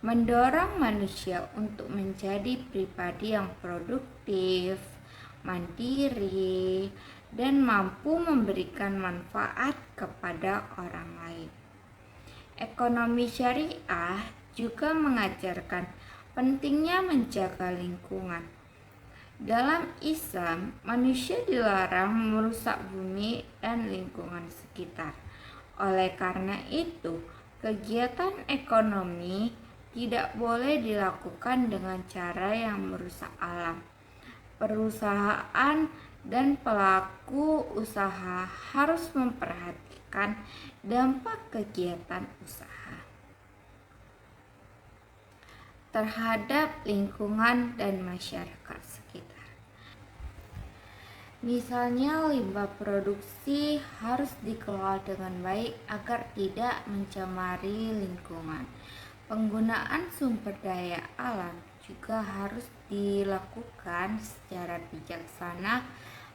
mendorong manusia untuk menjadi pribadi yang produktif, mandiri, dan mampu memberikan manfaat kepada orang lain. Ekonomi syariah juga mengajarkan pentingnya menjaga lingkungan. Dalam Islam, manusia dilarang merusak bumi dan lingkungan sekitar. Oleh karena itu, kegiatan ekonomi tidak boleh dilakukan dengan cara yang merusak alam. Perusahaan dan pelaku usaha harus memperhatikan dampak kegiatan usaha terhadap lingkungan dan masyarakat sekitar. Misalnya, limbah produksi harus dikelola dengan baik agar tidak mencemari lingkungan. Penggunaan sumber daya alam juga harus dilakukan secara bijaksana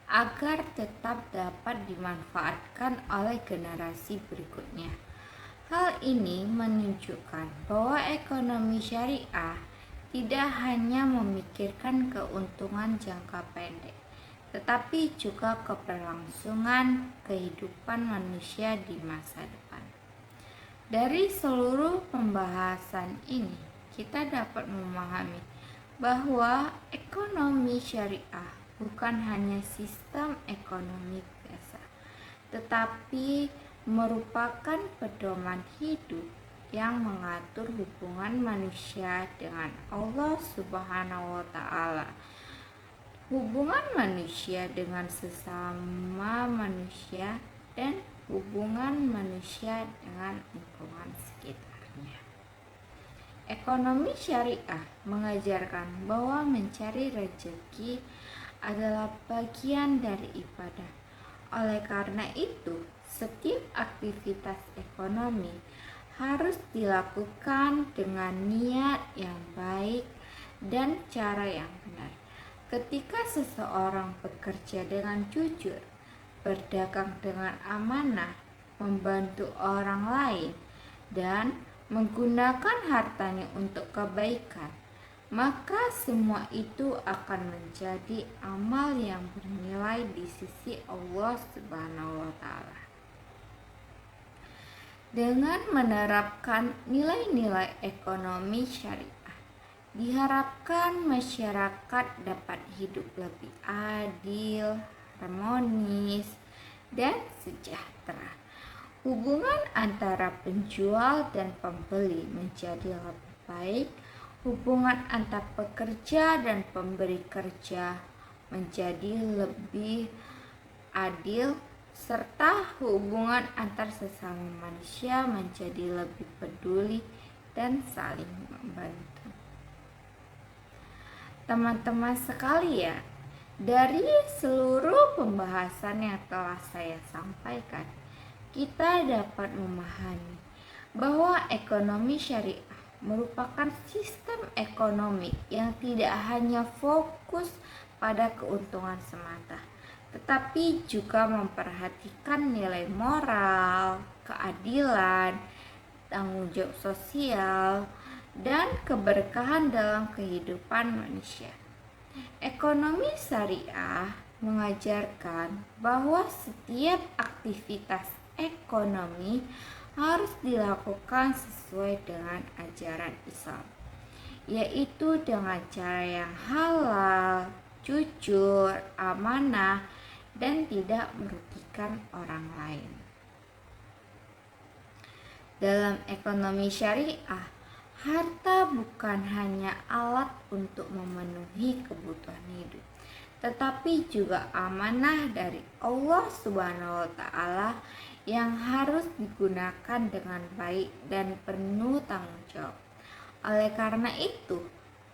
agar tetap dapat dimanfaatkan oleh generasi berikutnya. Hal ini menunjukkan bahwa ekonomi syariah tidak hanya memikirkan keuntungan jangka pendek, tetapi juga keberlangsungan kehidupan manusia di masa depan. Dari seluruh pembahasan ini, kita dapat memahami bahwa ekonomi syariah bukan hanya sistem ekonomi biasa, tetapi merupakan pedoman hidup yang mengatur hubungan manusia dengan Allah Subhanahu wa Ta'ala, hubungan manusia dengan sesama manusia, dan hubungan manusia dengan lingkungan sekitarnya. Ekonomi syariah mengajarkan bahwa mencari rezeki adalah bagian dari ibadah. Oleh karena itu, setiap aktivitas ekonomi harus dilakukan dengan niat yang baik dan cara yang benar. Ketika seseorang bekerja dengan jujur, berdagang dengan amanah, membantu orang lain, dan menggunakan hartanya untuk kebaikan, maka semua itu akan menjadi amal yang bernilai di sisi Allah Subhanahu wa Ta'ala. Dengan menerapkan nilai-nilai ekonomi syariah, diharapkan masyarakat dapat hidup lebih adil, harmonis, dan sejahtera. Hubungan antara penjual dan pembeli menjadi lebih baik. Hubungan antar pekerja dan pemberi kerja menjadi lebih adil, serta hubungan antar sesama manusia menjadi lebih peduli dan saling membantu. Teman-teman sekalian, dari seluruh pembahasan yang telah saya sampaikan, kita dapat memahami bahwa ekonomi syariah merupakan sistem ekonomi yang tidak hanya fokus pada keuntungan semata, tetapi juga memperhatikan nilai moral, keadilan, tanggung jawab sosial, dan keberkahan dalam kehidupan manusia. Ekonomi syariah mengajarkan bahwa setiap aktivitas ekonomi harus dilakukan sesuai dengan ajaran Islam, yaitu dengan cara yang halal, jujur, amanah, dan tidak merugikan orang lain. Dalam ekonomi syariah, harta bukan hanya alat untuk memenuhi kebutuhan hidup, tetapi juga amanah dari Allah Subhanahu wa Ta'ala yang harus digunakan dengan baik dan penuh tanggung jawab. Oleh karena itu,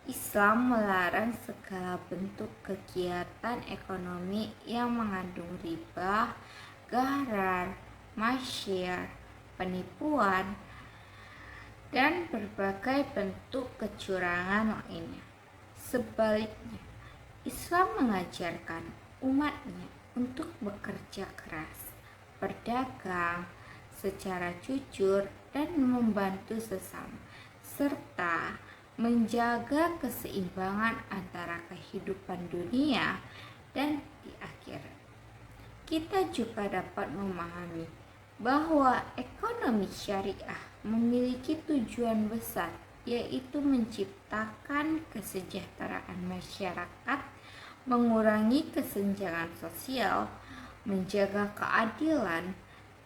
Islam melarang segala bentuk kegiatan ekonomi yang mengandung riba, gharar, masyir, penipuan, dan berbagai bentuk kecurangan lainnya. Sebaliknya, Islam mengajarkan umatnya untuk bekerja keras, berdagang secara jujur dan membantu sesama, serta menjaga keseimbangan antara kehidupan dunia dan di akhirat. Kita juga dapat memahami bahwa ekonomi syariah memiliki tujuan besar, yaitu menciptakan kesejahteraan masyarakat, mengurangi kesenjangan sosial, menjaga keadilan,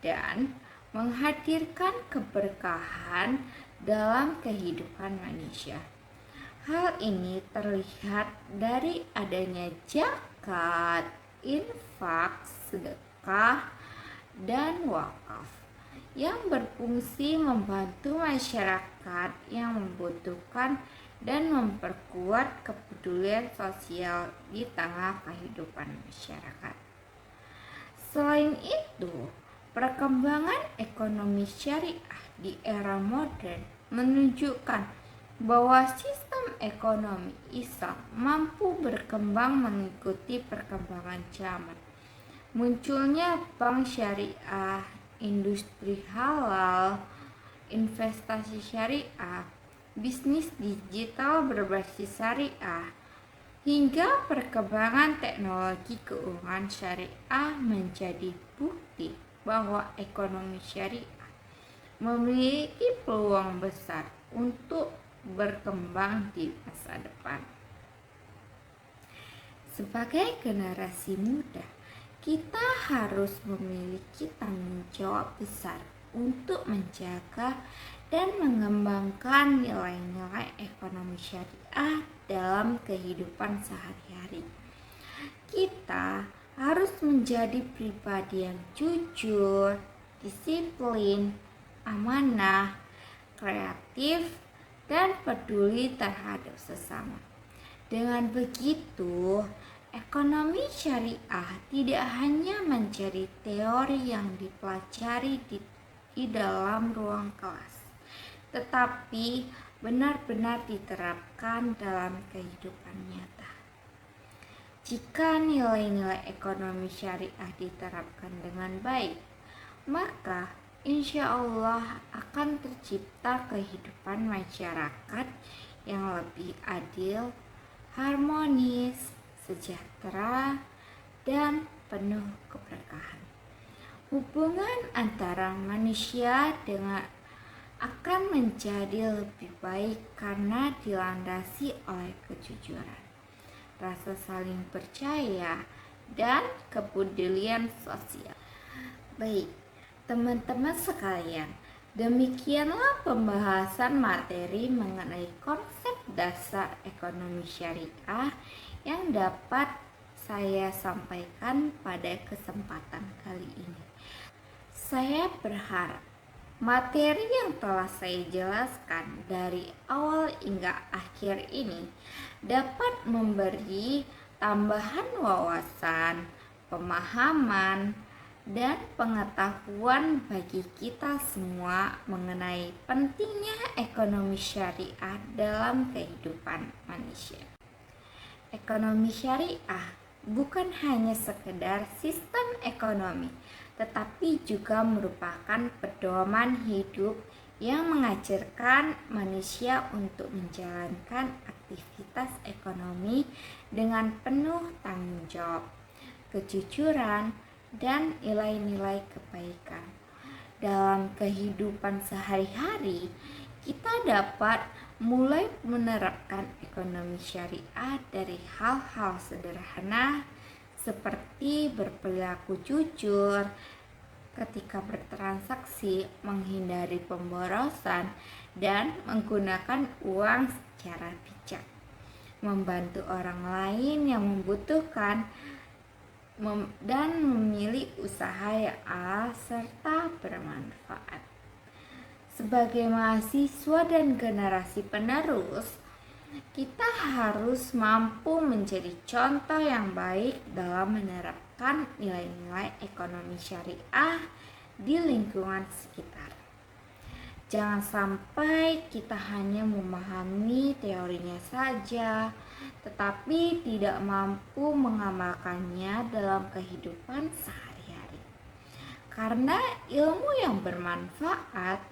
dan menghadirkan keberkahan dalam kehidupan manusia. Hal ini terlihat dari adanya zakat, infak, sedekah, dan wakaf yang berfungsi membantu masyarakat yang membutuhkan dan memperkuat kepedulian sosial di tengah kehidupan masyarakat. Selain itu, perkembangan ekonomi syariah di era modern menunjukkan bahwa sistem ekonomi Islam mampu berkembang mengikuti perkembangan zaman. Munculnya bank syariah, industri halal, investasi syariah, bisnis digital berbasis syariah, hingga perkembangan teknologi keuangan syariah menjadi bukti bahwa ekonomi syariah memiliki peluang besar untuk berkembang di masa depan. Sebagai generasi muda, kita harus memiliki tanggung jawab besar untuk menjaga dan mengembangkan nilai-nilai ekonomi syariah dalam kehidupan sehari-hari. Kita harus menjadi pribadi yang jujur, disiplin, amanah, kreatif, dan peduli terhadap sesama. Dengan begitu, ekonomi syariah tidak hanya menjadi teori yang dipelajari di dalam ruang kelas, tetapi benar-benar diterapkan dalam kehidupan nyata. Jika nilai-nilai ekonomi syariah diterapkan dengan baik, maka insya Allah akan tercipta kehidupan masyarakat yang lebih adil, harmonis, sejahtera, dan penuh keberkahan. Hubungan antara manusia dengan akan menjadi lebih baik karena dilandasi oleh kejujuran, rasa saling percaya, dan kepedulian sosial. Baik, teman-teman sekalian, demikianlah pembahasan materi mengenai konsep dasar ekonomi syariah yang dapat saya sampaikan pada kesempatan kali ini. Saya berharap materi yang telah saya jelaskan dari awal hingga akhir ini dapat memberi tambahan wawasan, pemahaman, dan pengetahuan bagi kita semua mengenai pentingnya ekonomi syariah dalam kehidupan manusia. Ekonomi syariah bukan hanya sekedar sistem ekonomi, tetapi juga merupakan pedoman hidup yang mengajarkan manusia untuk menjalankan aktivitas ekonomi dengan penuh tanggung jawab, kejujuran, dan nilai-nilai kebaikan. Dalam kehidupan sehari-hari, kita dapat mulai menerapkan ekonomi syariah dari hal-hal sederhana seperti berperilaku jujur ketika bertransaksi, menghindari pemborosan, dan menggunakan uang secara bijak, membantu orang lain yang membutuhkan, dan memilih usaha yang halal serta bermanfaat. Sebagai mahasiswa dan generasi penerus, kita harus mampu menjadi contoh yang baik dalam menerapkan nilai-nilai ekonomi syariah di lingkungan sekitar. Jangan sampai kita hanya memahami teorinya saja, tetapi tidak mampu mengamalkannya dalam kehidupan sehari-hari. Karena ilmu yang bermanfaat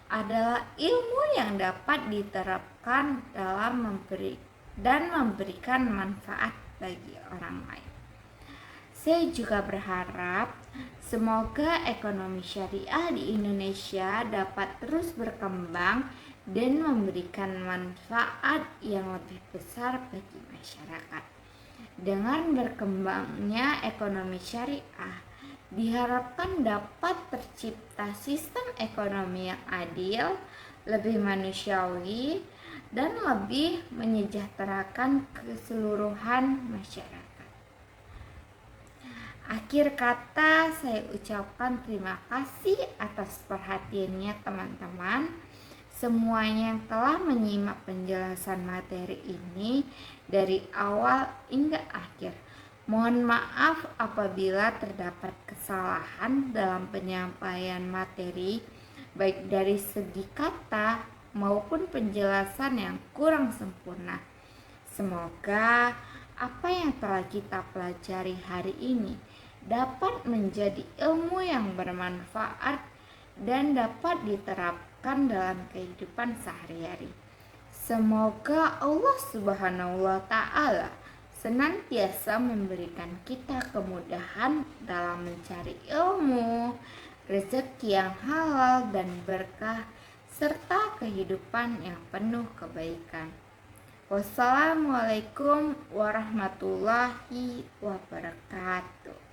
adalah ilmu yang dapat diterapkan dalam memberikan manfaat bagi orang lain. Saya juga berharap semoga ekonomi syariah di Indonesia dapat terus berkembang dan memberikan manfaat yang lebih besar bagi masyarakat. Dengan berkembangnya ekonomi syariah, diharapkan dapat tercipta sistem ekonomi yang adil, lebih manusiawi, dan lebih menyejahterakan keseluruhan masyarakat. Akhir kata, saya ucapkan terima kasih atas perhatiannya teman-teman semuanya yang telah menyimak penjelasan materi ini dari awal hingga akhir. Mohon maaf apabila terdapat kesalahan dalam penyampaian materi, baik dari segi kata maupun penjelasan yang kurang sempurna. Semoga apa yang telah kita pelajari hari ini dapat menjadi ilmu yang bermanfaat dan dapat diterapkan dalam kehidupan sehari-hari. Semoga Allah Subhanahu wa Ta'ala senantiasa memberikan kita kemudahan dalam mencari ilmu, rezeki yang halal dan berkah, serta kehidupan yang penuh kebaikan. Wassalamualaikum warahmatullahi wabarakatuh.